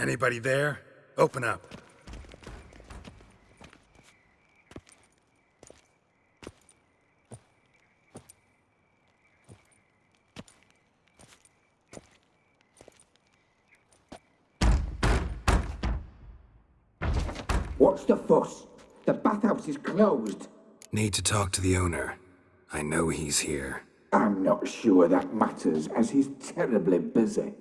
Anybody there? Open up. What's the fuss? The bathhouse is closed. Need to talk to the owner. I know he's here. I'm not sure that matters, as he's terribly busy.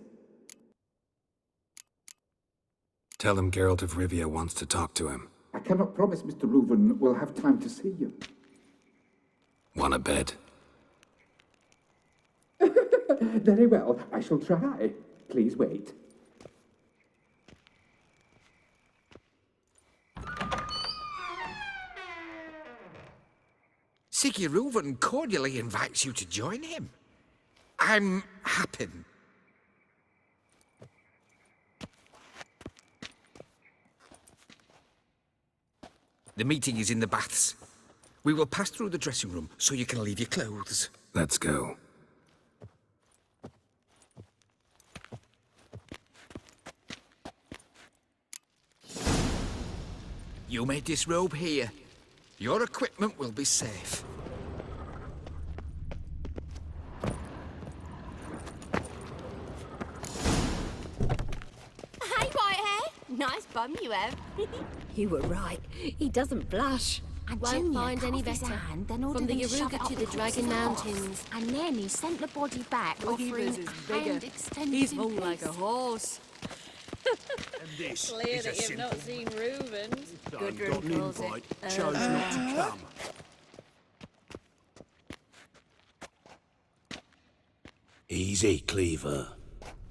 Tell him Geralt of Rivia wants to talk to him. I cannot promise Mr. Reuven will have time to see you. Want a bed? Very well, I shall try. Please wait. Siggy Reuven cordially invites you to join him. I'm happy. The meeting is in the baths. We will pass through the dressing room so you can leave your clothes. Let's go. You may disrobe here. Your equipment will be safe. Hey, Whitehair. Nice bum you have. You were right. He doesn't blush. And Won't Junior find cut any off his better. hand, then From ordered the him to shove Yaruga it up to the the Dragon corpse's Mountains. arse. And then he sent the body back, offering is bigger. hand extended He's in hung like a peace. horse. And this Clear is a that you've simple not seen Reuven's. I've Gudrun got an calls it. invite, chose not to come. Easy, Cleaver.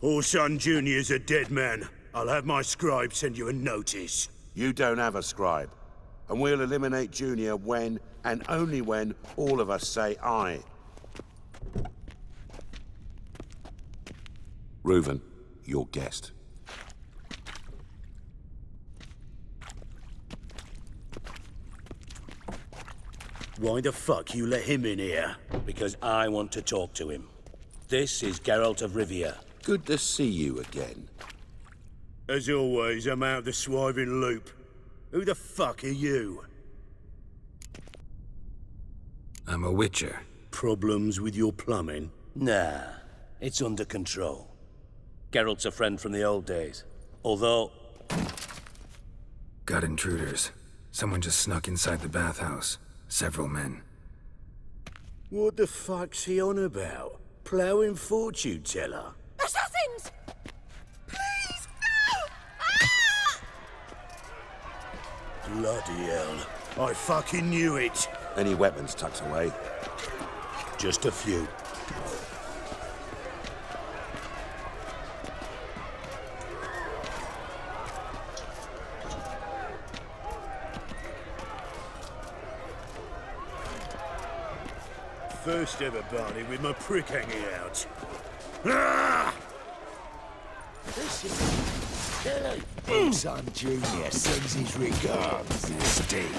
Orson Jr.'s a dead man. I'll have my scribe send you a notice. You don't have a scribe. And we'll eliminate Junior when, and only when, all of us say aye. Reuven, your guest. Why the fuck you let him in here? Because I want to talk to him. This is Geralt of Rivia. Good to see you again. As always, I'm out the swiving loop. Who the fuck are you? I'm a witcher. Problems with your plumbing? Nah, it's under control. Geralt's a friend from the old days. Although... Got intruders. Someone just snuck inside the bathhouse. Several men. What the fuck's he on about? Ploughing fortune teller? Assassins! Please, no! Bloody hell. I fucking knew it. Any weapons tucked away? Just a few. First ever party with my prick hanging out. Ah! This is Son Junior sends his regards. Mistake.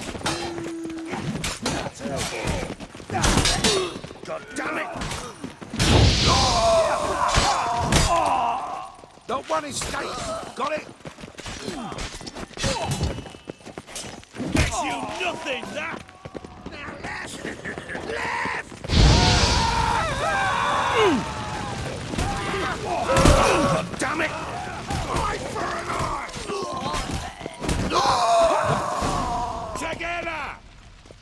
God damn it! Not one escape! Got it? Gets you nothing, that! Now left! Left! God damn it! Eye for an eye! Together!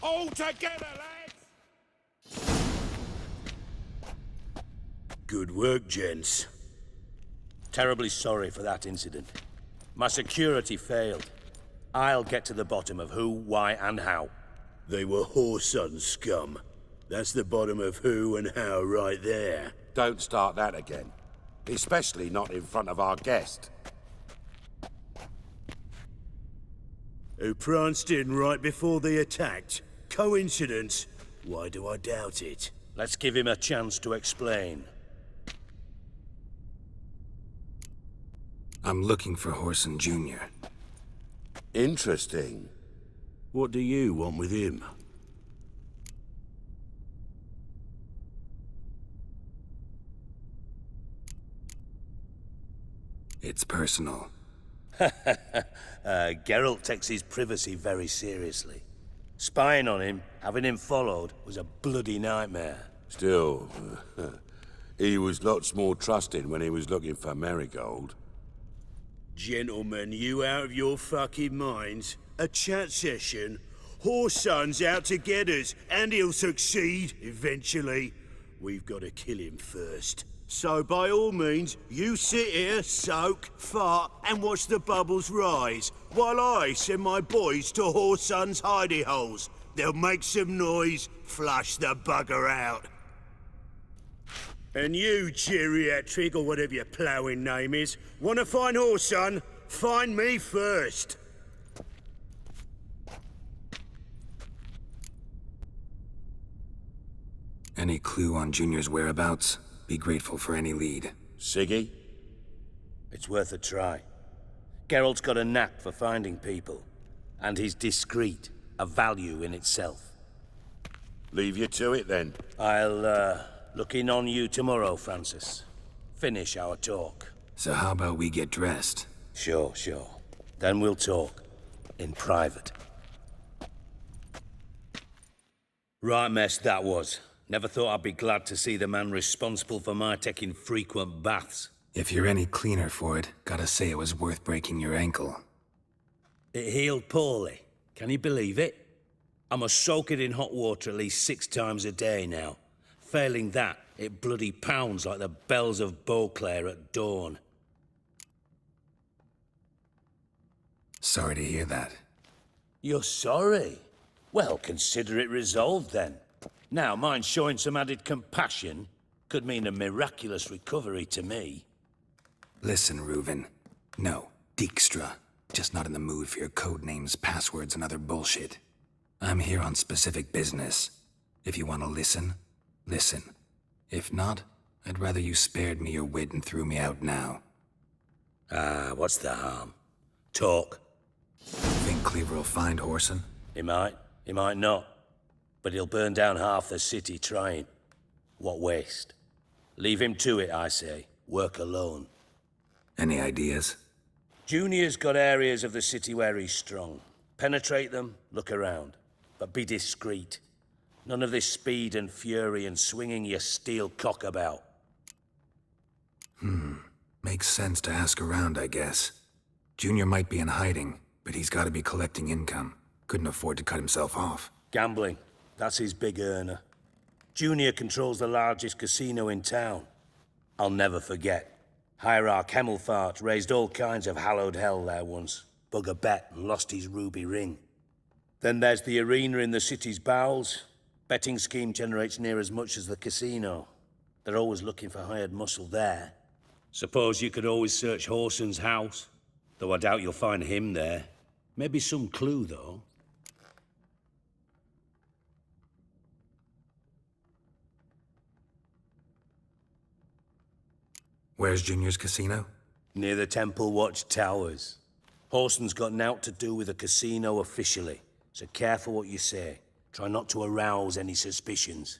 All together, lads! Good work, gents. Terribly sorry for that incident. My security failed. I'll get to the bottom of who, why, and how. They were whoreson scum. That's the bottom of who and how right there. Don't start that again. Especially not in front of our guest. Who pranced in right before they attacked. Coincidence? Why do I doubt it? Let's give him a chance to explain. I'm looking for Whoreson Jr. Interesting. What do you want with him? It's personal. Geralt takes his privacy very seriously. Spying on him, having him followed, was a bloody nightmare. Still, he was lots more trusting when he was looking for Marigold. Gentlemen, you out of your fucking minds? A chat session? Whoreson's out to get us, and he'll succeed, eventually. We've got to kill him first. So by all means, you sit here, soak, fart, and watch the bubbles rise, while I send my boys to Whoreson's hidey holes. They'll make some noise, flush the bugger out. And you, geriatric, or whatever your ploughing name is, want to find Whoreson? Find me first. Any clue on Junior's whereabouts? Be grateful for any lead. Siggy? It's worth a try. Geralt's got a knack for finding people, and he's discreet, a value in itself. Leave you to it, then. I'll, look in on you tomorrow, Francis. Finish our talk. So how about we get dressed? Sure. Then we'll talk. In private. Right mess that was. Never thought I'd be glad to see the man responsible for my taking frequent baths. If you're any cleaner for it, gotta say it was worth breaking your ankle. It healed poorly. Can you believe it? I must soak it in hot water at least 6 times a day now. Failing that, it bloody pounds like the bells of Beauclair at dawn. Sorry to hear that. You're sorry? Well, consider it resolved then. Now, mind showing some added compassion could mean a miraculous recovery to me. Listen, Reuven. No, Dijkstra. Just not in the mood for your code names, passwords, and other bullshit. I'm here on specific business. If you want to listen, listen. If not, I'd rather you spared me your wit and threw me out now. What's the harm? Talk. Think Cleaver will find Whoreson? He might not. But he'll burn down half the city trying. What waste? Leave him to it, I say. Work alone. Any ideas? Junior's got areas of the city where he's strong. Penetrate them, look around. But be discreet. None of this speed and fury and swinging your steel cock about. Makes sense to ask around, I guess. Junior might be in hiding, but he's gotta be collecting income. Couldn't afford to cut himself off. Gambling. That's his big earner. Junior controls the largest casino in town. I'll never forget. Hierarch Hemmelfart raised all kinds of hallowed hell there once. Bug a bet and lost his ruby ring. Then there's the arena in the city's bowels. Betting scheme generates near as much as the casino. They're always looking for hired muscle there. Suppose you could always search Whoreson's house. Though I doubt you'll find him there. Maybe some clue, though. Where's Junior's casino? Near the Temple Watch Towers. Whoreson's got nought to do with the casino officially, so careful what you say. Try not to arouse any suspicions.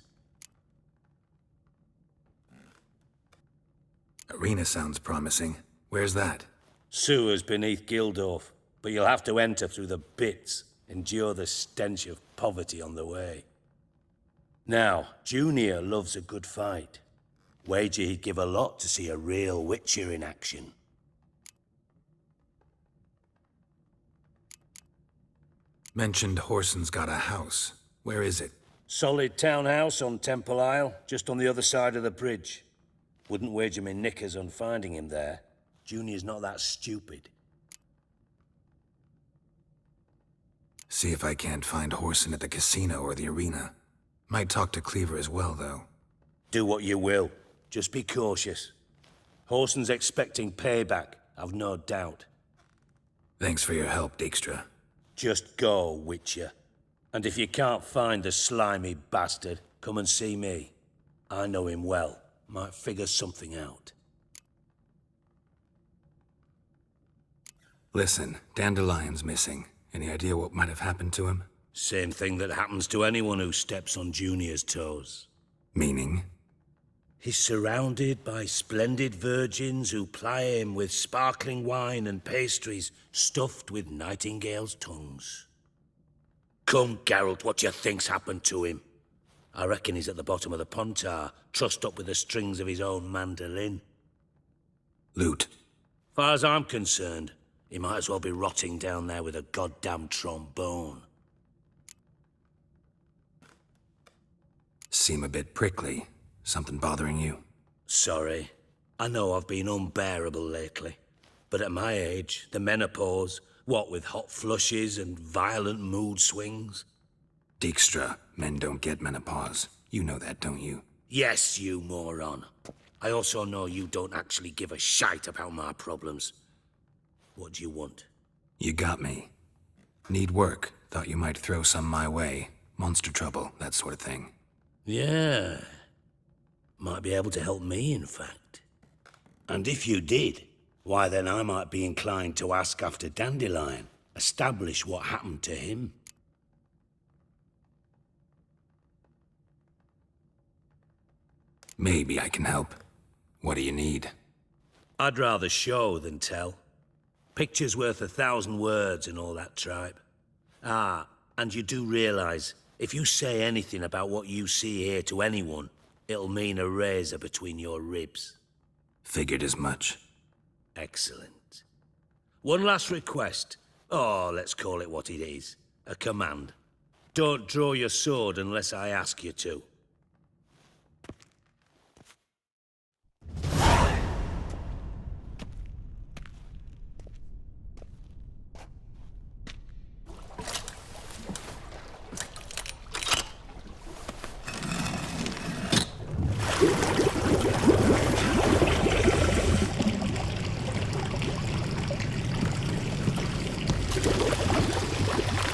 Arena sounds promising. Where's that? Sewers beneath Gildorf, but you'll have to enter through the bits, endure the stench of poverty on the way. Now, Junior loves a good fight. Wager he'd give a lot to see a real Witcher in action. Mentioned Whoreson's got a house. Where is it? Solid townhouse on Temple Isle, just on the other side of the bridge. Wouldn't wager me knickers on finding him there. Junior's not that stupid. See if I can't find Whoreson at the casino or the arena. Might talk to Cleaver as well, though. Do what you will. Just be cautious. Whoreson's expecting payback, I've no doubt. Thanks for your help, Dijkstra. Just go, Witcher. And if you can't find the slimy bastard, come and see me. I know him well. Might figure something out. Listen, Dandelion's missing. Any idea what might have happened to him? Same thing that happens to anyone who steps on Junior's toes. Meaning? He's surrounded by splendid virgins who ply him with sparkling wine and pastries stuffed with nightingales' tongues. Come, Geralt, what do you think's happened to him? I reckon he's at the bottom of the pontar, trussed up with the strings of his own mandolin. Loot. Far as I'm concerned, he might as well be rotting down there with a goddamn trombone. Seem a bit prickly. Something bothering you? Sorry. I know I've been unbearable lately. But at my age, the menopause, what with hot flushes and violent mood swings. Dijkstra, men don't get menopause. You know that, don't you? Yes, you moron. I also know you don't actually give a shite about my problems. What do you want? You got me. Need work. Thought you might throw some my way. Monster trouble, that sort of thing. Yeah. Might be able to help me, in fact. And if you did, why then I might be inclined to ask after Dandelion, establish what happened to him. Maybe I can help. What do you need? I'd rather show than tell. Picture's worth 1,000 words and all that tripe. Ah, and you do realize, if you say anything about what you see here to anyone, it'll mean a razor between your ribs. Figured as much. Excellent. One last request. Oh, let's call it what it is. A command. Don't draw your sword unless I ask you to.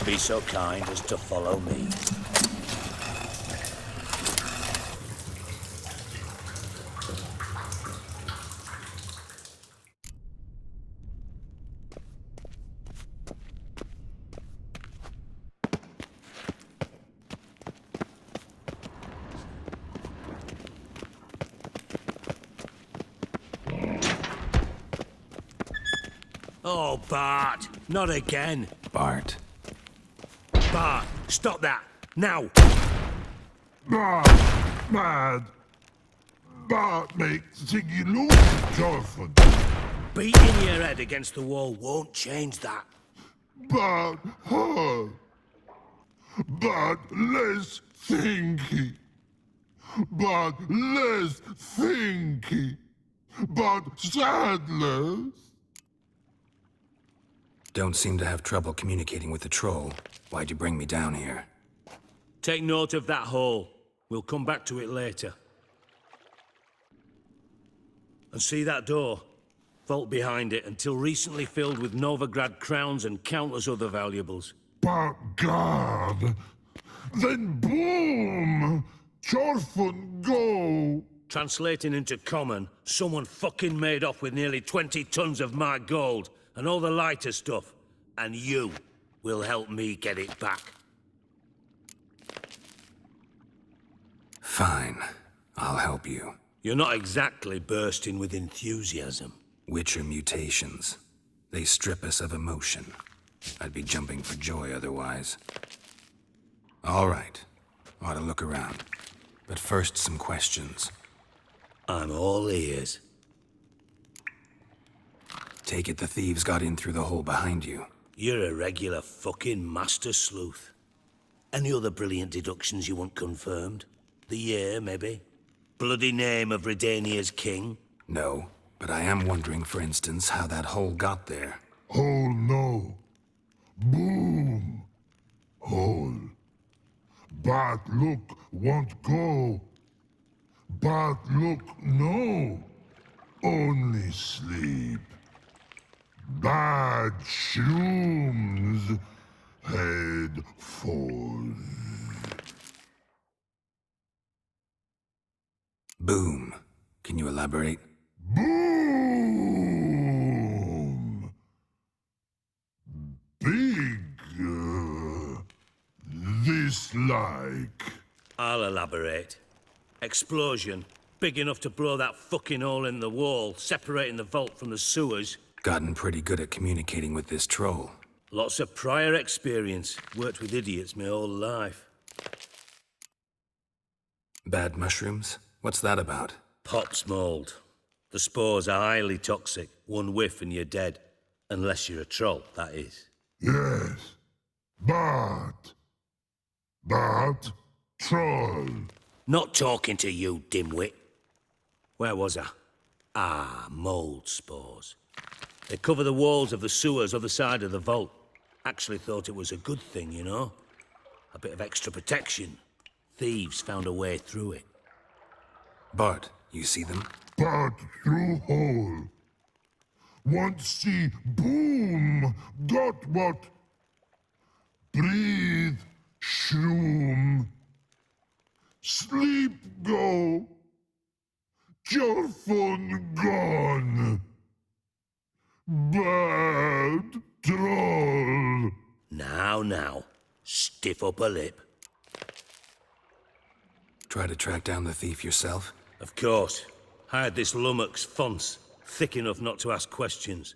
Be so kind as to follow me. Oh, Bart, not again. Bart. Bart, stop that, now! Mad. Bart makes Ziggy lose, Jonathan. Beating your head against the wall won't change that. Bart hurt. Bart less thinky. Bart less thinky. Bart sadless. Don't seem to have trouble communicating with the troll. Why'd you bring me down here? Take note of that hole. We'll come back to it later. And see that door? Vault behind it, until recently filled with Novigrad crowns and countless other valuables. But God, then boom! Chorfun go! Translating into common, someone fucking made off with nearly 20 tons of my gold, and all the lighter stuff. And you will help me get it back. Fine. I'll help you. You're not exactly bursting with enthusiasm. Witcher mutations. They strip us of emotion. I'd be jumping for joy otherwise. All right. Ought to look around. But first, some questions. I'm all ears. Take it the thieves got in through the hole behind you. You're a regular fucking master sleuth. Any other brilliant deductions you want confirmed? The year, maybe? Bloody name of Redania's king? No, but I am wondering, for instance, how that hole got there. Hole no. Boom. Hole. Bart look won't go. Bart look no. Only sleep. Bad shrooms. Head falls. Boom. Can you elaborate? Boom! Big. This like. I'll elaborate. Explosion. Big enough to blow that fucking hole in the wall, separating the vault from the sewers. Gotten pretty good at communicating with this troll. Lots of prior experience. Worked with idiots my whole life. Bad mushrooms? What's that about? Pops mold. The spores are highly toxic. One whiff and you're dead. Unless you're a troll, that is. Yes. But troll. Not talking to you, dimwit. Where was I? Ah, mold spores. They cover the walls of the sewers other side of the vault. Actually thought it was a good thing, you know? A bit of extra protection. Thieves found a way through it. Bart, you see them? But through hole. Want see boom. Got what? Breathe. Shroom. Sleep go. Your phone gone. Bad troll. Now. Stiff upper lip. Try to track down the thief yourself? Of course. Hired this lummox, Fons. Thick enough not to ask questions.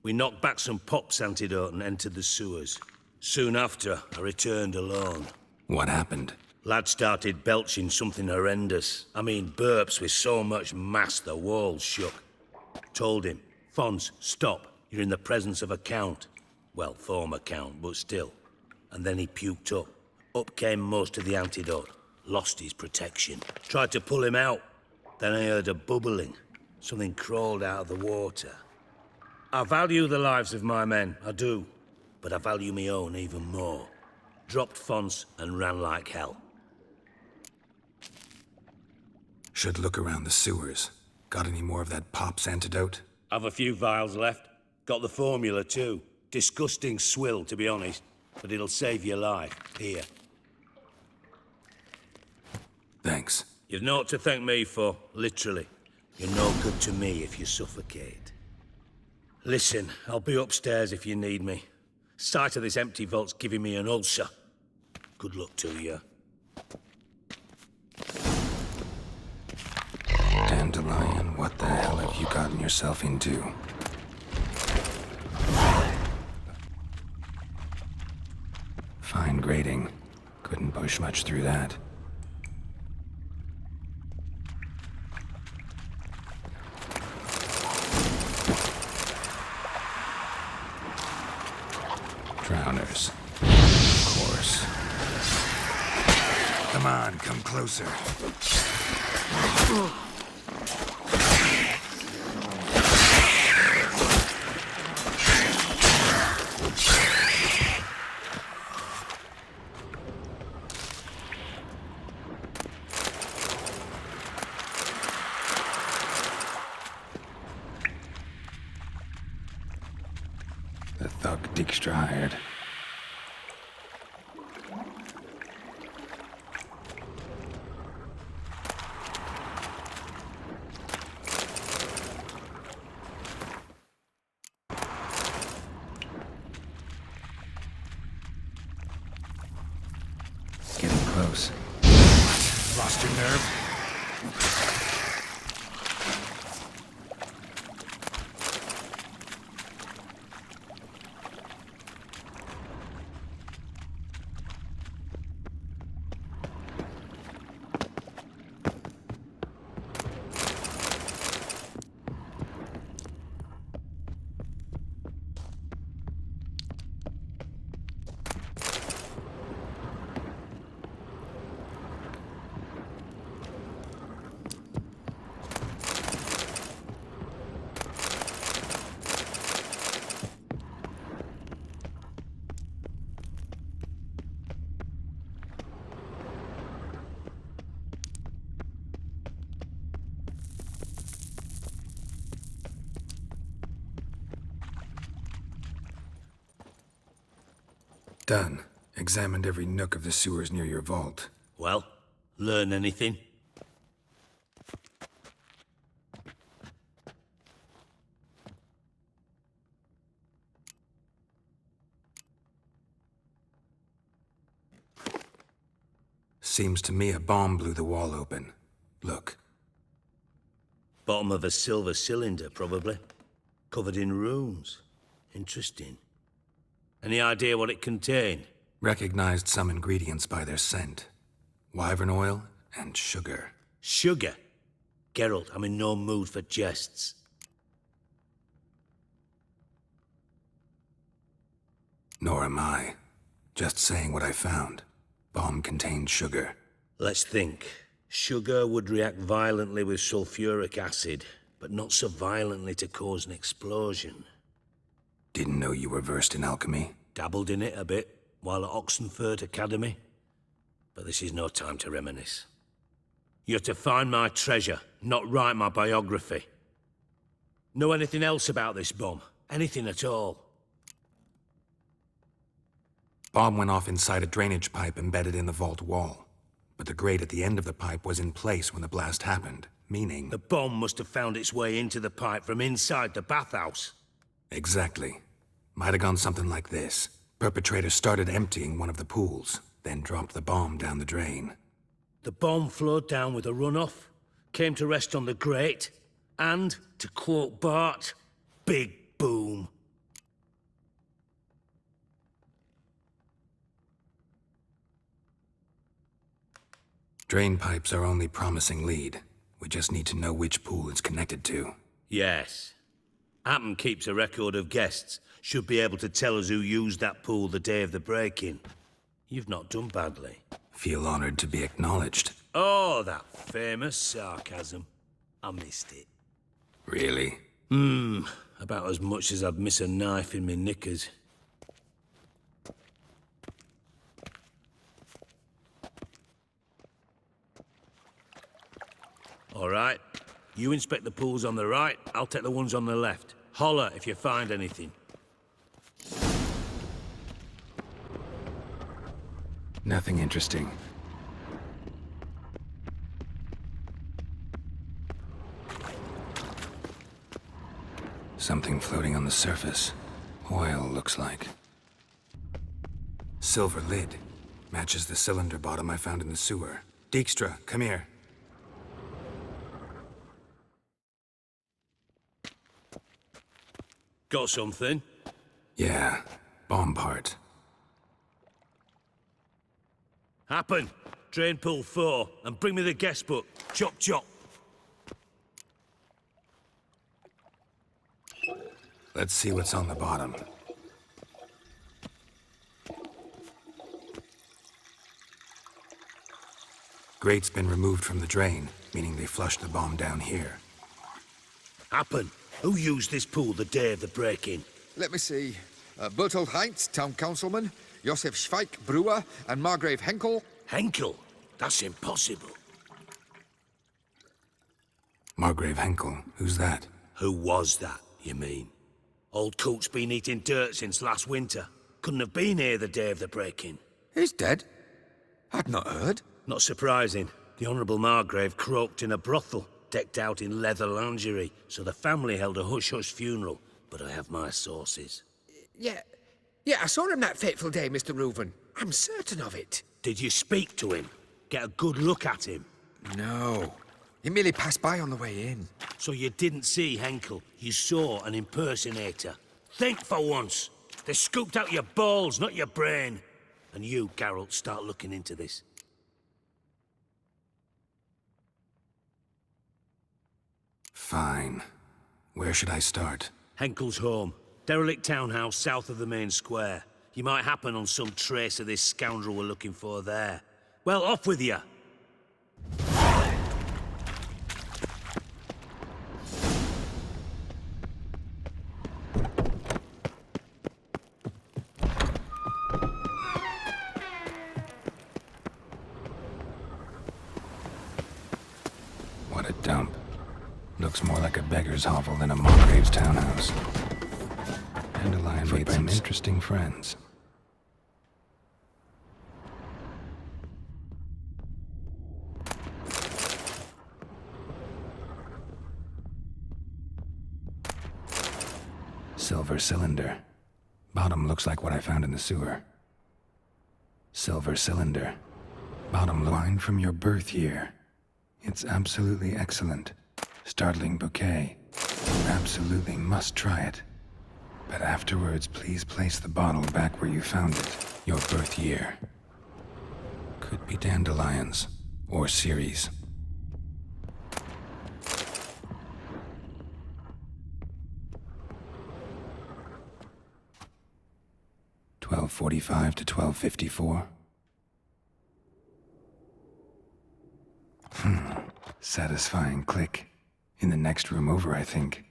We knocked back some pops antidote and entered the sewers. Soon after, I returned alone. What happened? Lad started belching something horrendous. I mean, burps with so much mass the walls shook. Told him, Fons, stop. You're in the presence of a count. Well, former count, but still. And then he puked up. Up came most of the antidote. Lost his protection. Tried to pull him out. Then I heard a bubbling. Something crawled out of the water. I value the lives of my men, I do. But I value my own even more. Dropped Fons and ran like hell. Should look around the sewers. Got any more of that pop's antidote? Have a few vials left. Got the formula too. Disgusting swill, to be honest. But it'll save your life. Here. Thanks. You've naught to thank me for, literally. You're no good to me if you suffocate. Listen, I'll be upstairs if you need me. Sight of this empty vault's giving me an ulcer. Good luck to you. Dandelion, what the hell have you gotten yourself into? Fine grading. Couldn't push much through that. Drowners. Of course. Come on, come closer. The thug Dijkstra hired. Getting close. Lost your nerve? Done. Examined every nook of the sewers near your vault. Well, learn anything? Seems to me a bomb blew the wall open. Look. Bottom of a silver cylinder, probably. Covered in runes. Interesting. Any idea what it contained? Recognized some ingredients by their scent. Wyvern oil and sugar. Sugar? Geralt, I'm in no mood for jests. Nor am I. Just saying what I found. Bomb contained sugar. Let's think. Sugar would react violently with sulfuric acid, but not so violently to cause an explosion. Didn't know you were versed in alchemy. Dabbled in it a bit, while at Oxenford Academy. But this is no time to reminisce. You're to find my treasure, not write my biography. Know anything else about this bomb? Anything at all? Bomb went off inside a drainage pipe embedded in the vault wall. But the grate at the end of the pipe was in place when the blast happened, meaning... The bomb must have found its way into the pipe from inside the bathhouse. Exactly. Might have gone something like this. Perpetrator started emptying one of the pools, then dropped the bomb down the drain. The bomb flowed down with a runoff, came to rest on the grate, and, to quote Bart, big boom. Drain pipes are only promising lead. We just need to know which pool it's connected to. Yes. Appen keeps a record of guests. Should be able to tell us who used that pool the day of the break-in. You've not done badly. Feel honored to be acknowledged. Oh, that famous sarcasm. I missed it. Really? About as much as I'd miss a knife in my knickers. All right. You inspect the pools on the right, I'll take the ones on the left. Holler if you find anything. Nothing interesting. Something floating on the surface. Oil, looks like. Silver lid. Matches the cylinder bottom I found in the sewer. Dijkstra, come here. Got something? Yeah, bomb part. Happen. Drain pool 4, and bring me the guest book. Chop chop. Let's see what's on the bottom. Grate's been removed from the drain, meaning they flushed the bomb down here. Happen. Who used this pool the day of the break-in? Let me see. Bertold Heinz, town councilman, Josef Schweik, brewer, and Margrave Henkel. Henkel? That's impossible. Margrave Henkel, who's that? Who was that, you mean? Old coot's been eating dirt since last winter. Couldn't have been here the day of the break-in. He's dead? I'd not heard. Not surprising. The Honourable Margrave croaked in a brothel, decked out in leather lingerie, so the family held a hush-hush funeral, but I have my sources. Yeah, I saw him that fateful day, Mr. Reuven. I'm certain of it. Did you speak to him? Get a good look at him? No. He merely passed by on the way in. So you didn't see Henkel, you saw an impersonator. Think for once. They scooped out your balls, not your brain. And you, Geralt, start looking into this. Fine. Where should I start? Henkel's home. Derelict townhouse south of the main square. You might happen on some trace of this scoundrel we're looking for there. Well, off with you! What a dump. Looks more like a beggar's hovel than a Margrave's townhouse. Dandelion made some interesting friends. Silver cylinder. Bottom looks like what I found in the sewer. Silver cylinder. Bottom line from your birth year. It's absolutely excellent. Startling bouquet. You absolutely must try it. But afterwards, please place the bottle back where you found it. Your birth year. Could be dandelions. Or Ceres. $12:45 to $12:54. Satisfying click. In the next room over, I think.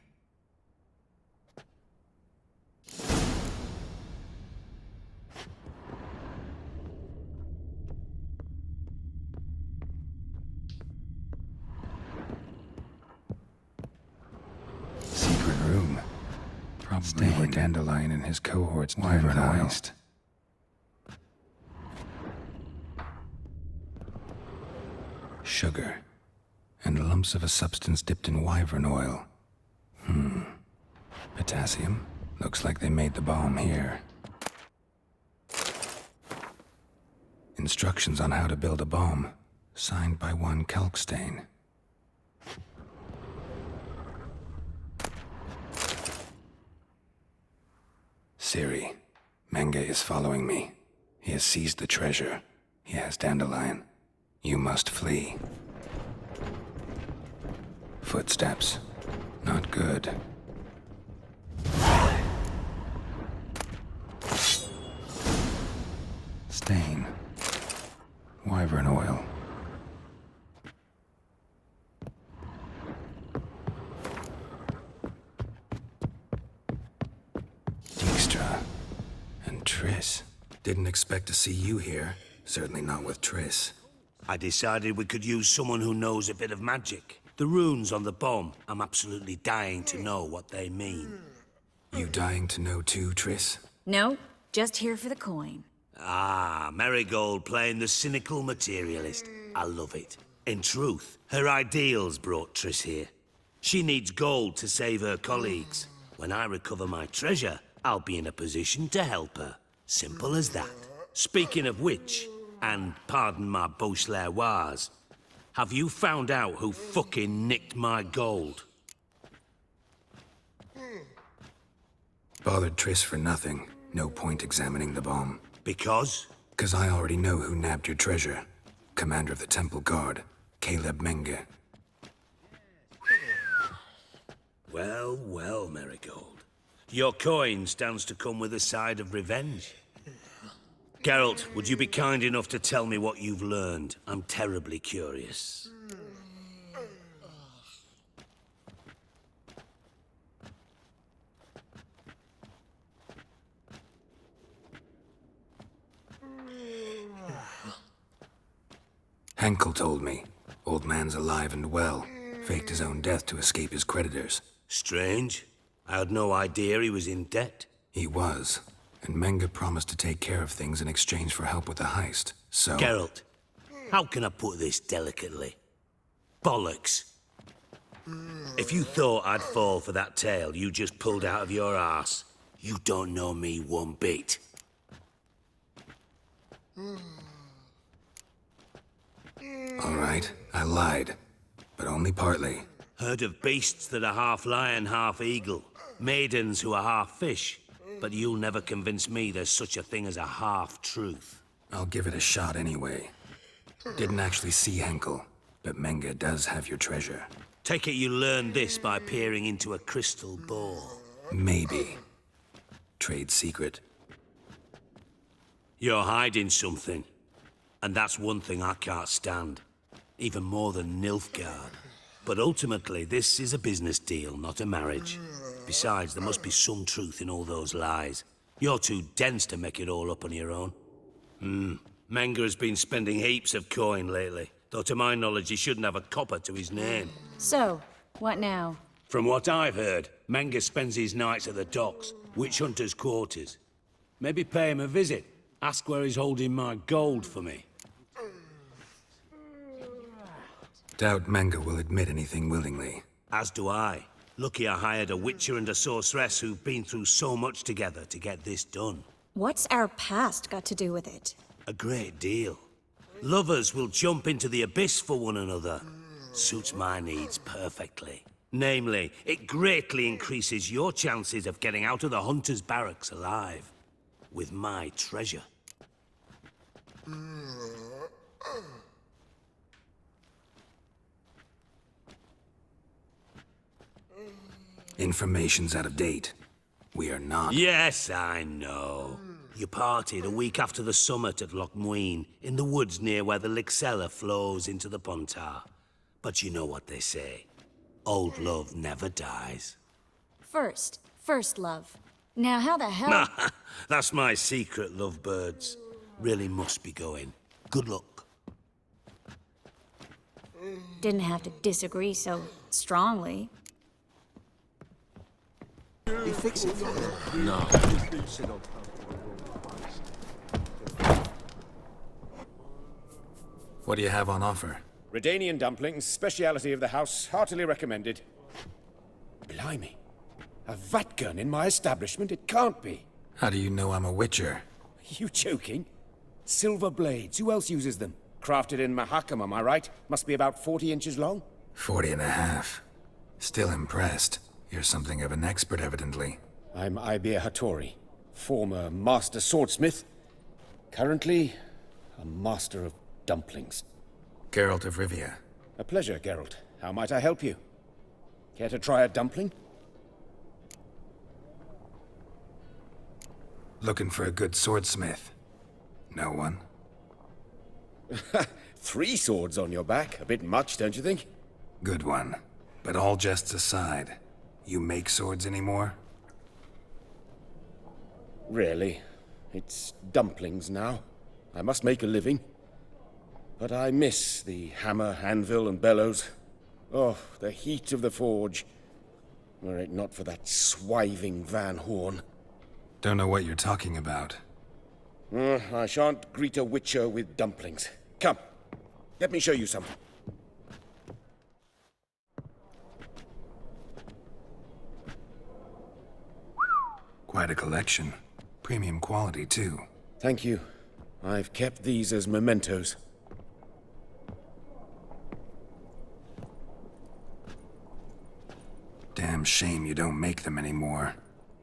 Secret room. Probably where Dandelion and his cohorts wyvern heist. Sugar. And lumps of a substance dipped in wyvern oil. Potassium. Looks like they made the bomb here. Instructions on how to build a bomb. Signed by one Kalkstain. Siri, Menge is following me. He has seized the treasure. He has Dandelion. You must flee. Footsteps. Not good. Stain. Wyvern oil. Dijkstra. And Triss. Didn't expect to see you here. Certainly not with Triss. I decided we could use someone who knows a bit of magic. The runes on the bomb, I'm absolutely dying to know what they mean. You dying to know too, Triss? No, just here for the coin. Ah, Marigold playing the cynical materialist. I love it. In truth, her ideals brought Triss here. She needs gold to save her colleagues. When I recover my treasure, I'll be in a position to help her. Simple as that. Speaking of which, and pardon my Beauclervois, have you found out who fucking nicked my gold? Bothered Triss for nothing. No point examining the bomb. Because? 'Cause I already know who nabbed your treasure. Commander of the Temple Guard, Caleb Menge. Well, well, Marigold. Your coin stands to come with a side of revenge. Geralt, would you be kind enough to tell me what you've learned? I'm terribly curious. Henkel told me. Old man's alive and well. Faked his own death to escape his creditors. Strange. I had no idea he was in debt. He was. And Menge promised to take care of things in exchange for help with the heist. So... Geralt, how can I put this delicately? Bollocks. If you thought I'd fall for that tale you just pulled out of your arse, you don't know me one bit. All right, I lied. But only partly. Heard of beasts that are half lion, half eagle. Maidens who are half fish. But you'll never convince me there's such a thing as a half-truth. I'll give it a shot anyway. Didn't actually see Henkel, but Menge does have your treasure. Take it you learned this by peering into a crystal ball. Maybe. Trade secret. You're hiding something. And that's one thing I can't stand. Even more than Nilfgaard. But ultimately, this is a business deal, not a marriage. Besides, there must be some truth in all those lies. You're too dense to make it all up on your own. Menge has been spending heaps of coin lately. Though to my knowledge, he shouldn't have a copper to his name. So, what now? From what I've heard, Menge spends his nights at the docks, witch hunters' quarters. Maybe pay him a visit. Ask where he's holding my gold for me. Doubt Menge will admit anything willingly. As do I. Lucky I hired a witcher and a sorceress who've been through so much together to get this done. What's our past got to do with it? A great deal. Lovers will jump into the abyss for one another. Suits my needs perfectly. Namely, it greatly increases your chances of getting out of the Hunter's barracks alive. With my treasure. Information's out of date. We are not. Yes, I know. You partied a week after the summit at Loch Muine, in the woods near where the Lixella flows into the Puntar. But you know what they say. Old love never dies. First love. Now how the hell... That's my secret, lovebirds. Really must be going. Good luck. Didn't have to disagree so strongly. He fix it. No. What do you have on offer? Redanian dumplings, speciality of the house, heartily recommended. Blimey. A vatgun in my establishment? It can't be. How do you know I'm a witcher? You joking? Silver blades, who else uses them? Crafted in Mahakam, am I right? Must be about 40 inches long? 40 and a half. Still impressed. You're something of an expert, evidently. I'm Ibir Hattori, former master swordsmith. Currently, a master of dumplings. Geralt of Rivia. A pleasure, Geralt. How might I help you? Care to try a dumpling? Looking for a good swordsmith. No one? 3 swords on your back. A bit much, don't you think? Good one. But all jests aside, you make swords anymore? Really. It's dumplings now. I must make a living. But I miss the hammer, anvil, and bellows. Oh, the heat of the forge. Were it not for that swiving Van Horn. Don't know what you're talking about. I shan't greet a witcher with dumplings. Come, let me show you something. Quite a collection. Premium quality, too. Thank you. I've kept these as mementos. Damn shame you don't make them anymore.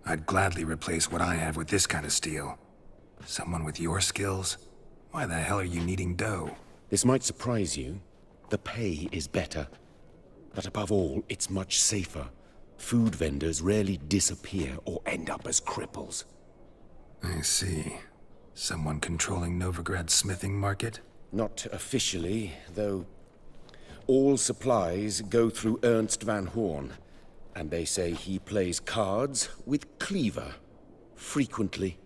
I'd gladly replace what I have with this kind of steel. Someone with your skills? Why the hell are you needing dough? This might surprise you. The pay is better. But above all, it's much safer. Food vendors rarely disappear or end up as cripples. I see. Someone controlling Novigrad's smithing market? Not officially, though all supplies go through Ernst Van Horn. And they say he plays cards with Cleaver. Frequently.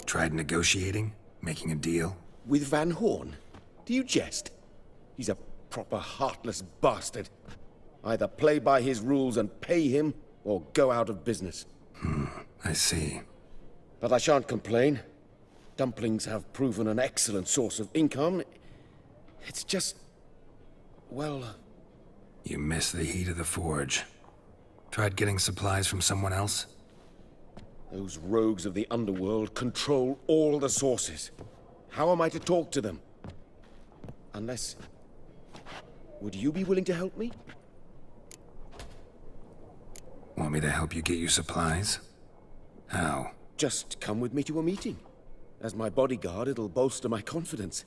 Tried negotiating? Making a deal? With Van Horn? Do you jest? He's a proper heartless bastard. Either play by his rules and pay him, or go out of business. I see. But I shan't complain. Dumplings have proven an excellent source of income. It's just... well... You miss the heat of the forge. Tried getting supplies from someone else? Those rogues of the underworld control all the sources. How am I to talk to them? Unless... would you be willing to help me? Want me to help you get you supplies? How? Just come with me to a meeting. As my bodyguard, it'll bolster my confidence.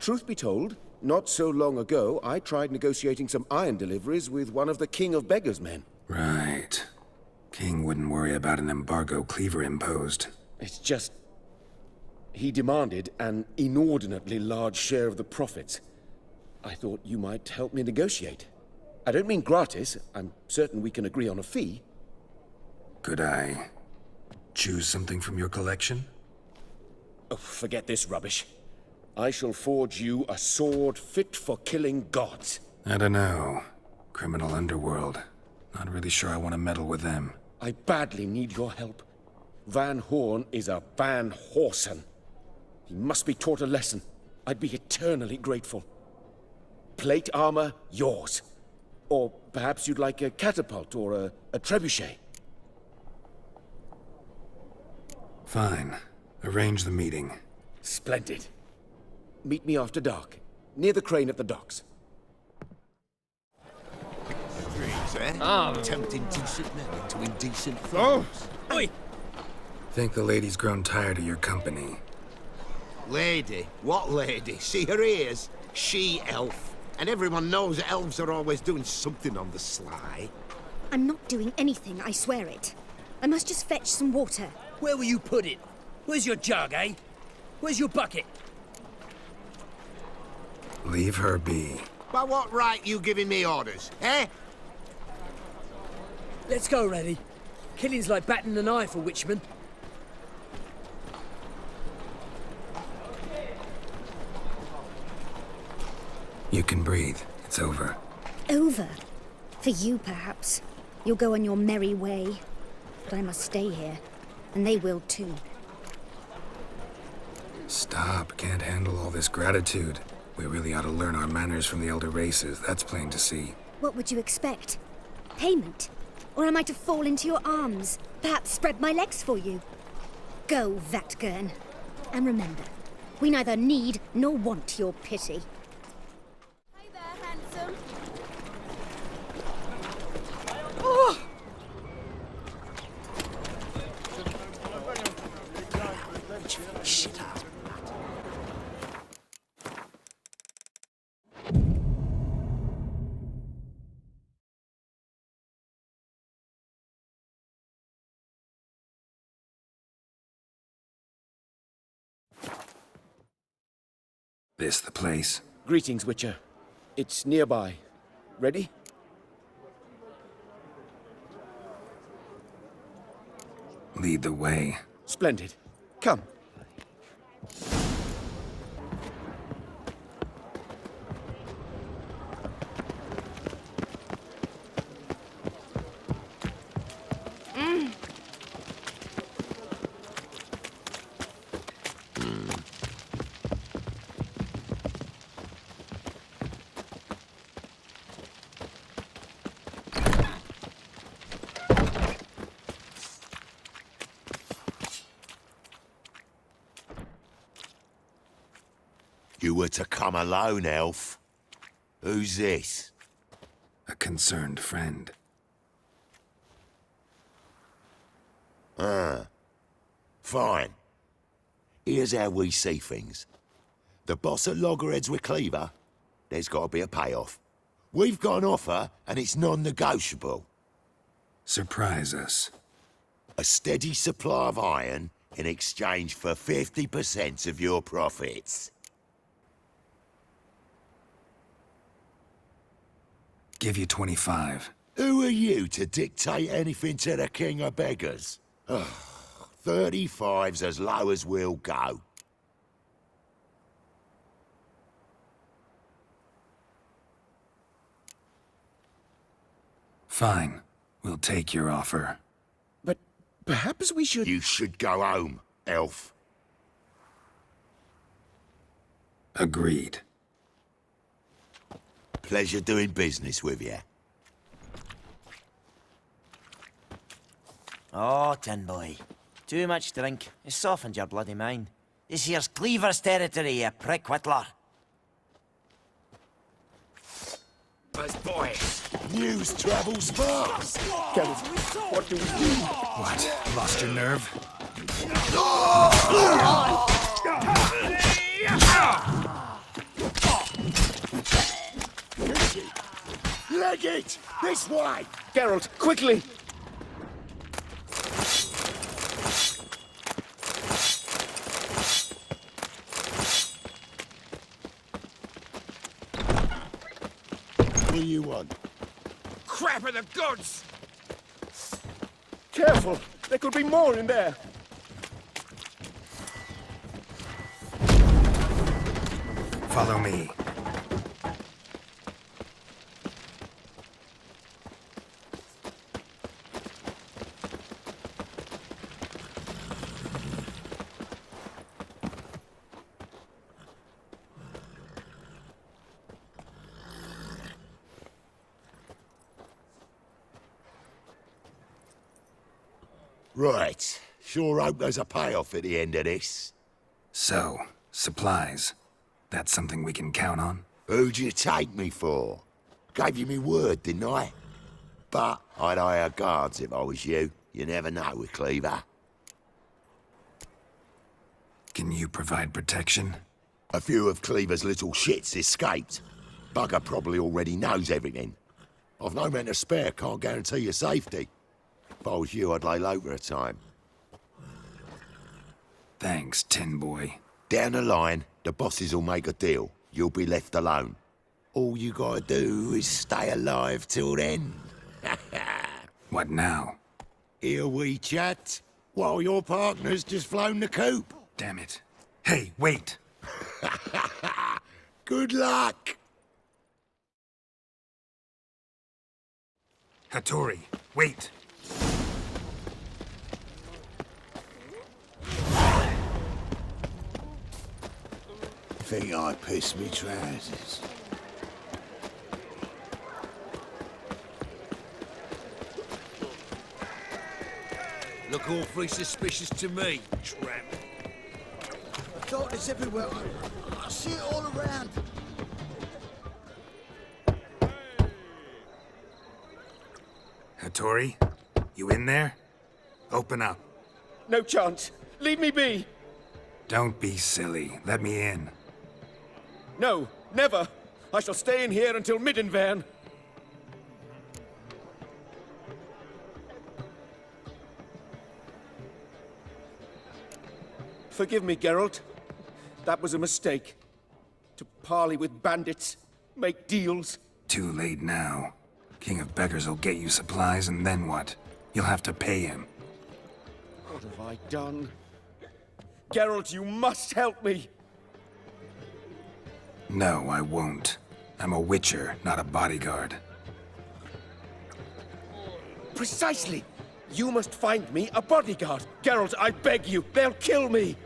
Truth be told, not so long ago, I tried negotiating some iron deliveries with one of the King of Beggars' men. Right. King wouldn't worry about an embargo Cleaver imposed. It's just... he demanded an inordinately large share of the profits. I thought you might help me negotiate. I don't mean gratis. I'm certain we can agree on a fee. Could I choose something from your collection? Oh, forget this rubbish. I shall forge you a sword fit for killing gods. I don't know. Criminal underworld. Not really sure I want to meddle with them. I badly need your help. Van Horn is a Van Horsen. He must be taught a lesson. I'd be eternally grateful. plate armor, yours. Or perhaps you'd like a catapult or a trebuchet. Fine. Arrange the meeting. Splendid. Meet me after dark, near the crane at the docks. Tempting decent men into indecent things. Oi! Think the lady's grown tired of your company. Lady? What lady? See her ears? She-elf. And everyone knows that elves are always doing something on the sly. I'm not doing anything, I swear it. I must just fetch some water. Where will you put it? Where's your jug, eh? Where's your bucket? Leave her be. By what right you giving me orders, eh? Let's go, Reddy. Killing's like batting an eye for witchmen. You can breathe. It's over. Over? For you, perhaps. You'll go on your merry way. But I must stay here. And they will too. Stop. Can't handle all this gratitude. We really ought to learn our manners from the elder races. That's plain to see. What would you expect? Payment? Or am I to fall into your arms? Perhaps spread my legs for you? Go, Vatgern. And remember, we neither need nor want your pity. Hey there, handsome. Oh! Shit out. This the place? Greetings, Witcher. It's nearby. Ready? Lead the way. Splendid. Come. You were to come alone, elf. Who's this? A concerned friend. Fine. Here's how we see things. The boss at Loggerheads with Cleaver, there's got to be a payoff. We've got an offer, and it's non-negotiable. Surprise us. A steady supply of iron in exchange for 50% of your profits. Give you 25. Who are you to dictate anything to the king of beggars? 35's as low as we'll go. Fine. We'll take your offer. But perhaps we should... You should go home, elf. Agreed. Pleasure doing business with you. Oh, tin boy. Too much drink. It's softened your bloody mind. This here's Cleaver's territory, you prick whittler. Buzz boy. News travels fast. Geralt, what do we do? What? Lost your nerve? Leg it! This way! Geralt, quickly! What do you want? Crap of the gods! Careful! There could be more in there! Follow me. Right. Sure hope there's a payoff at the end of this. So, supplies. That's something we can count on? Who'd you take me for? Gave you me word, didn't I? But I'd hire guards if I was you. You never know with Cleaver. Can you provide protection? A few of Cleaver's little shits escaped. Bugger probably already knows everything. I've no men to spare, can't guarantee your safety. If I was you, I'd lay low for a time. Thanks, Tin Boy. Down the line, the bosses will make a deal. You'll be left alone. All you gotta do is stay alive till then. What now? Here we chat, while your partner's just flown the coop. Damn it. Hey, wait! Good luck! Hattori, wait! Think I pissed me trousers. Look awfully suspicious to me, tramp. Darkness everywhere. I see it all around. Hattori, you in there? Open up. No chance. Leave me be. Don't be silly. Let me in. No, never. I shall stay in here until Middenvern. Forgive me, Geralt. That was a mistake. To parley with bandits, make deals. Too late now. King of Beggars will get you supplies, and then what? You'll have to pay him. What have I done? Geralt, you must help me! No, I won't. I'm a witcher, not a bodyguard. Precisely! You must find me a bodyguard. Geralt, I beg you, they'll kill me!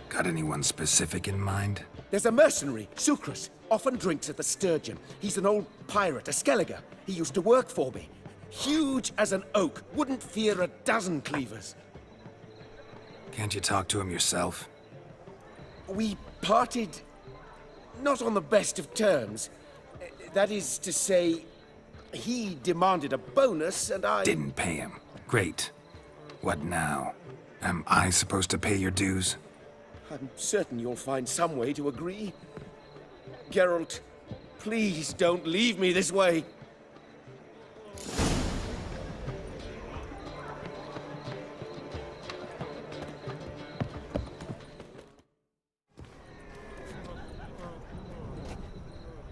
Got anyone specific in mind? There's a mercenary, Sucrus. Often drinks at the Sturgeon. He's an old pirate, a Skelliger. He used to work for me. Huge as an oak. Wouldn't fear a dozen cleavers. Can't you talk to him yourself? We parted... not on the best of terms. That is to say, he demanded a bonus, and I... Didn't pay him. Great. What now? Am I supposed to pay your dues? I'm certain you'll find some way to agree. Geralt, please don't leave me this way.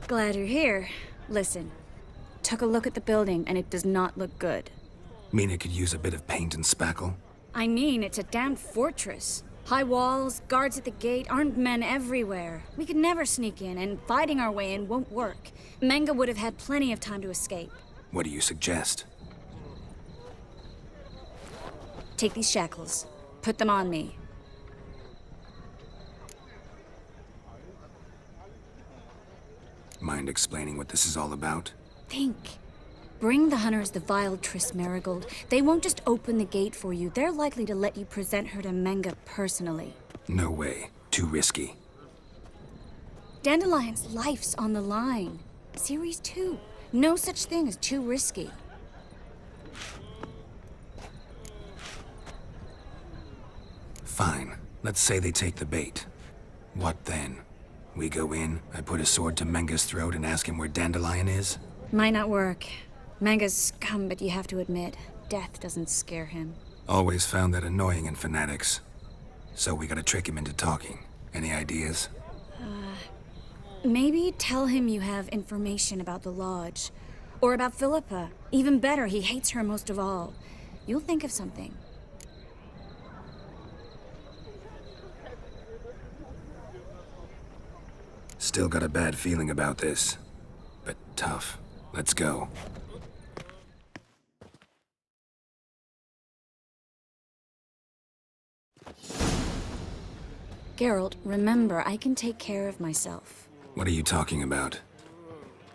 Glad you're here. Listen, took a look at the building and it does not look good. Mean it could use a bit of paint and spackle? I mean, it's a damn fortress. High walls, guards at the gate, armed men everywhere. We could never sneak in, and fighting our way in won't work. Menge would have had plenty of time to escape. What do you suggest? Take these shackles. Put them on me. Mind explaining what this is all about? Think. Bring the hunters the vile Triss Marigold. They won't just open the gate for you. They're likely to let you present her to Menge personally. No way. Too risky. Dandelion's life's on the line. Series 2. No such thing as too risky. Fine. Let's say they take the bait. What then? We go in, I put a sword to Menge's throat and ask him where Dandelion is? Might not work. Menge's scum, but you have to admit, death doesn't scare him. Always found that annoying in fanatics. So we gotta trick him into talking. Any ideas? Maybe tell him you have information about the Lodge. Or about Philippa. Even better, he hates her most of all. You'll think of something. Still got a bad feeling about this. But tough. Let's go. Geralt, remember, I can take care of myself. What are you talking about?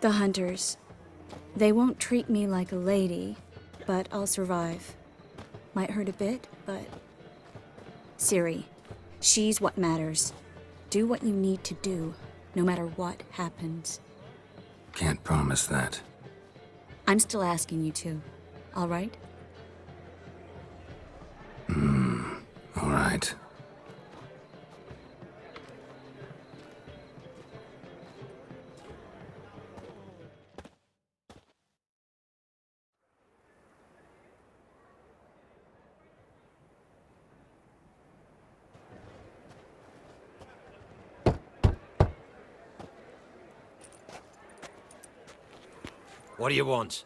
The hunters. They won't treat me like a lady, but I'll survive. Might hurt a bit, but... Ciri, she's what matters. Do what you need to do, no matter what happens. Can't promise that. I'm still asking you to, all right? All right. What do you want?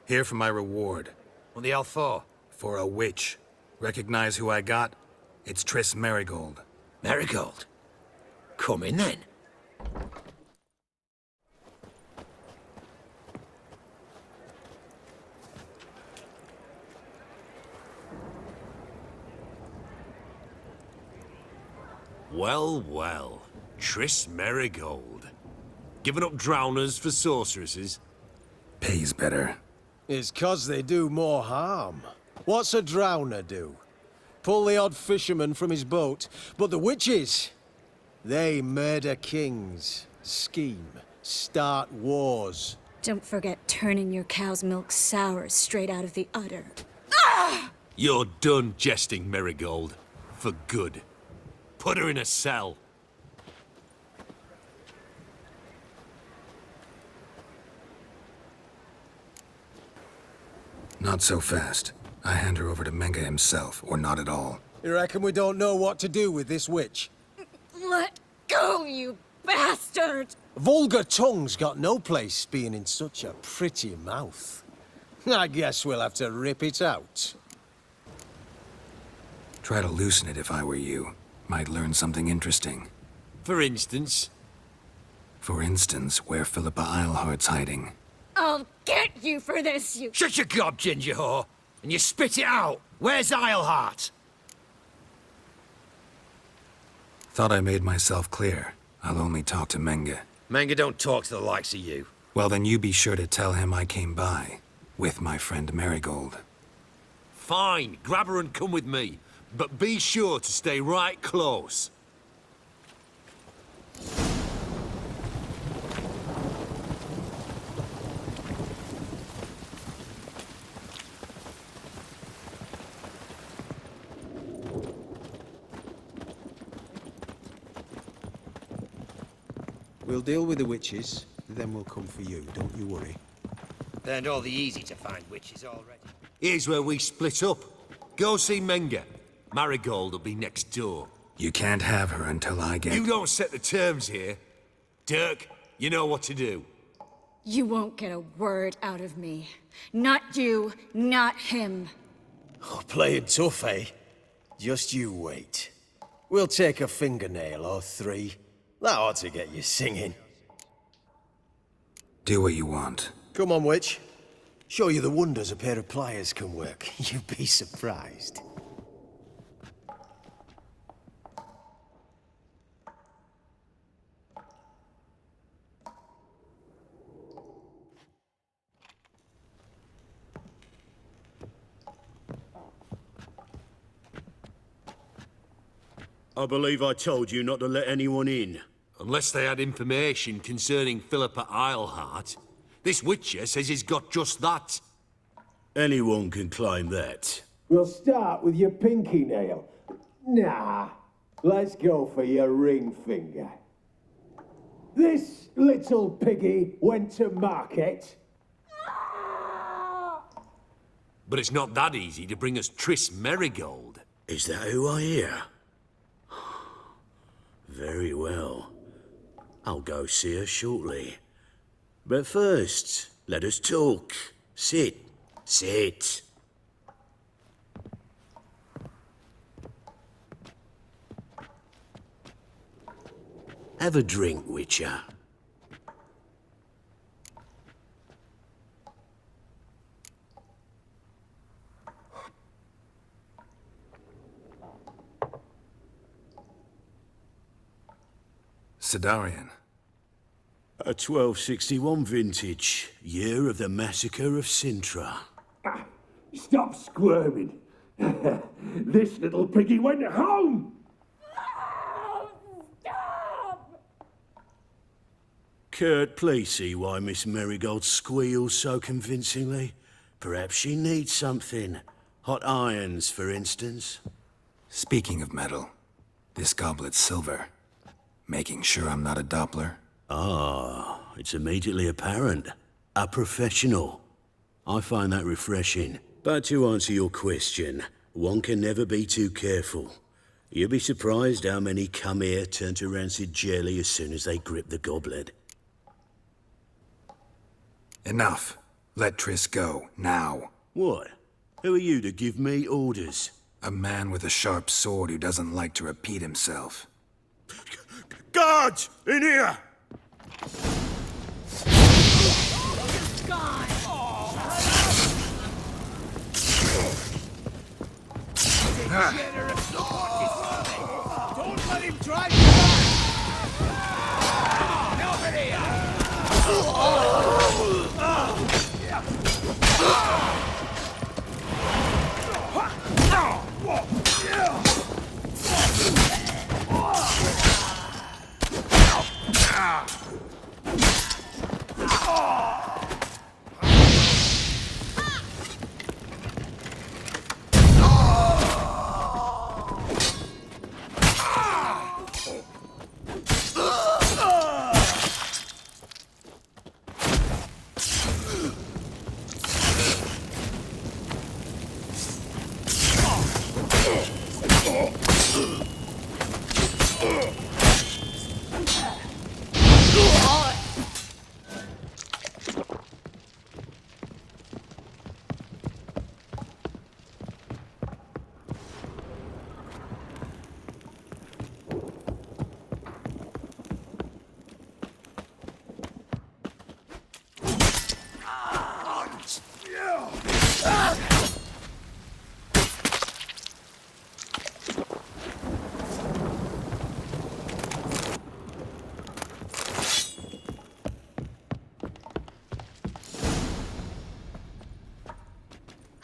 Here for my reward. What the hell for? For a witch. Recognize who I got? It's Triss Marigold. Marigold? Come in then. Well, well. Triss Marigold. Giving up drowners for sorceresses? Pays better. It's 'cause they do more harm. What's a drowner do? Pull the odd fisherman from his boat. But the witches, they murder kings, scheme, start wars. Don't forget turning your cow's milk sour straight out of the udder. You're done jesting, Marigold. For good. Put her in a cell. Not so fast. I hand her over to Menga himself, or not at all. You reckon we don't know what to do with this witch? Let go, you bastard! Vulgar tongue's got no place being in such a pretty mouth. I guess we'll have to rip it out. Try to loosen it if I were you. Might learn something interesting. For instance? For instance, where Philippa Eilhart's hiding. I'll get you for this, you... Shut your gob, ginger whore, and you spit it out. Where's Eilhart? Thought I made myself clear. I'll only talk to Menga. Menga don't talk to the likes of you. Well, then you be sure to tell him I came by. With my friend Marigold. Fine, grab her and come with me. But be sure to stay right close. We'll deal with the witches, then we'll come for you, don't you worry. Learned all the easy-to-find witches already. Here's where we split up. Go see Menga. Marigold will be next door. You can't have her until I get... You don't set the terms here. Dirk, you know what to do. You won't get a word out of me. Not you, not him. Oh, playing tough, eh? Just you wait. We'll take a fingernail or three. That ought to get you singing. Do what you want. Come on, witch. Show you the wonders a pair of pliers can work. You'd be surprised. I believe I told you not to let anyone in. Unless they had information concerning Philippa Eilhart. This witcher says he's got just that. Anyone can claim that. We'll start with your pinky nail. Nah, let's go for your ring finger. This little piggy went to market. But it's not that easy to bring us Triss Marigold. Is that who I hear? Very well. I'll go see her shortly. But first, let us talk. Sit. Sit. Have a drink, Witcher. Sidarian. A 1261 vintage, year of the massacre of Sintra. Stop squirming. This little piggy went home. Kurt, please see why Miss Marigold squeals so convincingly. Perhaps she needs something. Hot irons, for instance. Speaking of metal, this goblet's silver. Making sure I'm not a Doppler? Ah, it's immediately apparent. A professional. I find that refreshing. But to answer your question, one can never be too careful. You'll be surprised how many come here turn to rancid jelly as soon as they grip the goblet. Enough. Let Triss go, now. What? Who are you to give me orders? A man with a sharp sword who doesn't like to repeat himself. Guards! In here! Don't let him drive you back! Over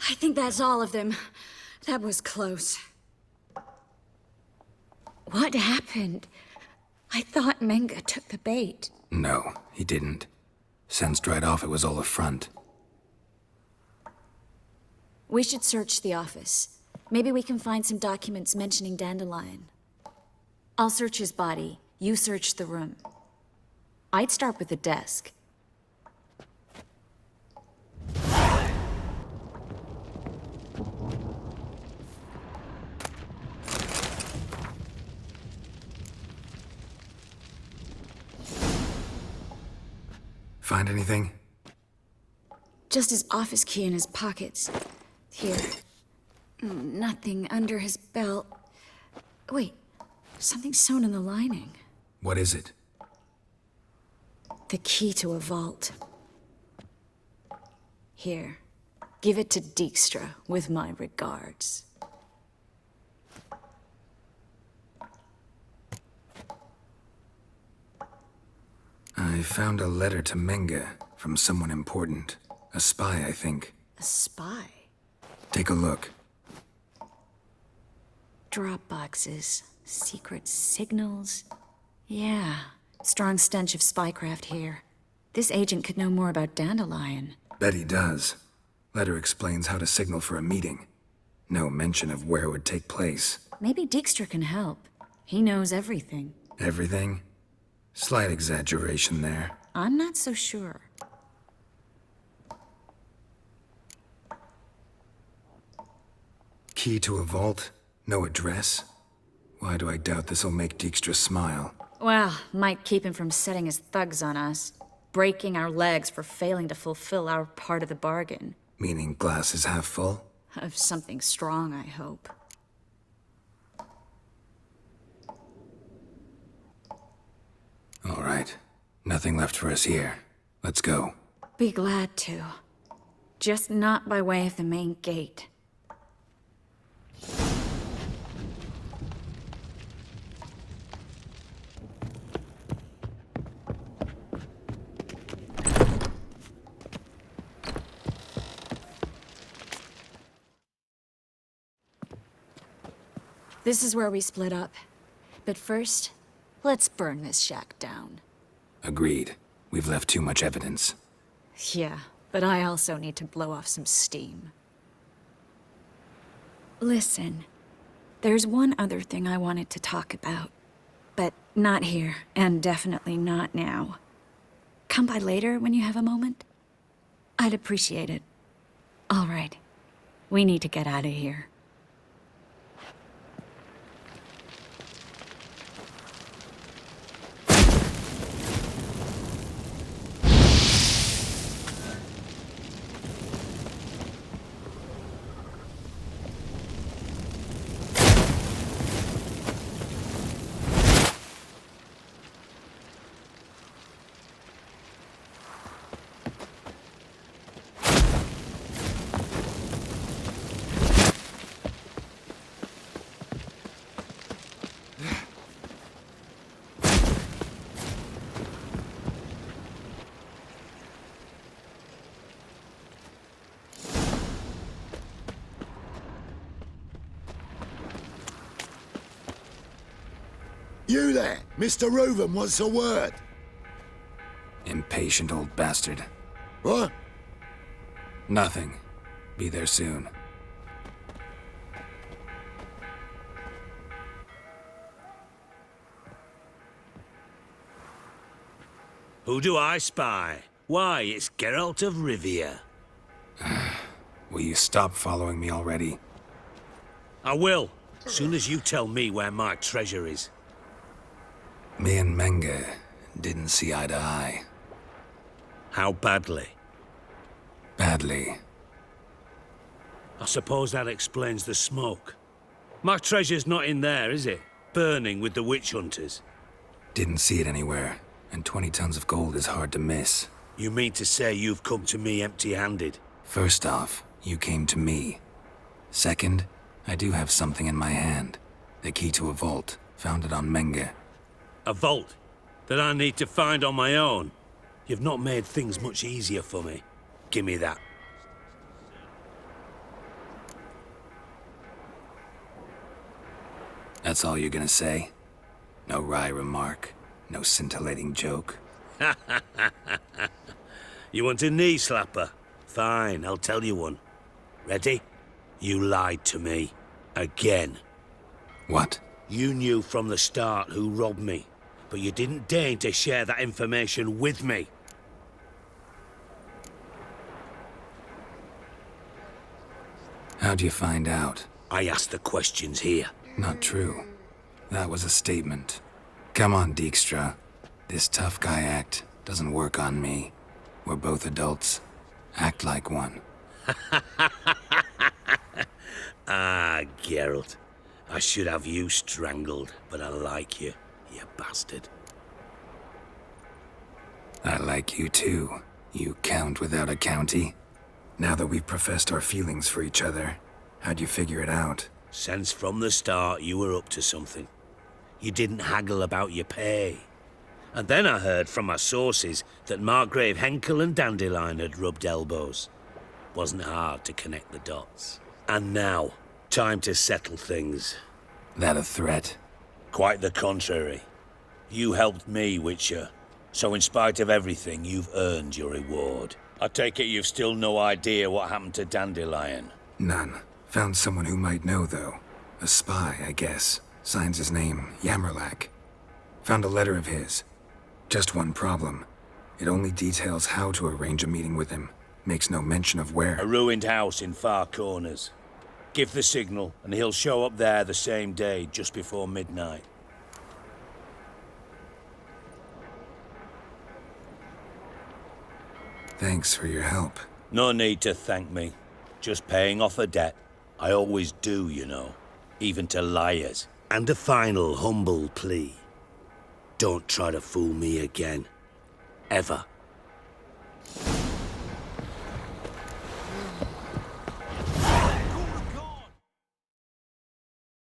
I think that's all of them. That was close. What happened? I thought Menga took the bait. No, he didn't. Sensed right off it was all a front. We should search the office. Maybe we can find some documents mentioning Dandelion. I'll search his body. You search the room. I'd start with the desk. Find anything? Just his office key in his pockets. Here. Nothing under his belt. Wait, something sewn in the lining. What is it? The key to a vault. Here. Give it to Dijkstra, with my regards. I found a letter to Menga from someone important. A spy, I think. A spy? Take a look. Drop boxes, secret signals. Yeah, strong stench of spycraft here. This agent could know more about Dandelion. Bet he does. Letter explains how to signal for a meeting. No mention of where it would take place. Maybe Dijkstra can help. He knows everything. Everything? Slight exaggeration there. I'm not so sure. Key to a vault? No address? Why do I doubt this'll make Dijkstra smile? Well, might keep him from setting his thugs on us. Breaking our legs for failing to fulfill our part of the bargain. Meaning glass is half full? Of something strong, I hope. All right. Nothing left for us here. Let's go. Be glad to. Just not by way of the main gate. This is where we split up. But first, let's burn this shack down. Agreed. We've left too much evidence. Yeah, but I also need to blow off some steam. Listen, there's one other thing I wanted to talk about. But not here, and definitely not now. Come by later when you have a moment? I'd appreciate it. All right. We need to get out of here. You there! Mr. Reuven wants a word. Impatient old bastard. What? Nothing. Be there soon. Who do I spy? Why, it's Geralt of Rivia. Will you stop following me already? I will, soon as you tell me where my treasure is. Me and Menge didn't see eye to eye. How badly? Badly. I suppose that explains the smoke. My treasure's not in there, is it? Burning with the witch hunters. Didn't see it anywhere, and 20 tons of gold is hard to miss. You mean to say you've come to me empty-handed? First off, you came to me. Second, I do have something in my hand. The key to a vault, found it on Menge. A vault that I need to find on my own? You've not made things much easier for me. Give me that. That's all you're gonna say? No wry remark? No scintillating joke? You want a knee slapper? Fine, I'll tell you one. Ready? You lied to me. Again. What? You knew from the start who robbed me, but you didn't deign to share that information with me. How'd you find out? I asked the questions here. Not true. That was a statement. Come on, Dijkstra. This tough guy act doesn't work on me. We're both adults. Act like one. Ah, Geralt. I should have you strangled, but I like you, you bastard. I like you too, you count without a county. Now that we've professed our feelings for each other, how'd you figure it out? Since from the start you were up to something. You didn't haggle about your pay. And then I heard from my sources that Margrave Henkel and Dandelion had rubbed elbows. Wasn't hard to connect the dots. And now, time to settle things. That a threat? Quite the contrary. You helped me, Witcher. So in spite of everything, you've earned your reward. I take it you've still no idea what happened to Dandelion? None. Found someone who might know, though. A spy, I guess. Signs his name, Yammerlak. Found a letter of his. Just one problem. It only details how to arrange a meeting with him. Makes no mention of where. A ruined house in Far Corners. Give the signal, and he'll show up there the same day, just before midnight. Thanks for your help. No need to thank me. Just paying off a debt. I always do, you know. Even to liars. And a final humble plea. Don't try to fool me again. Ever.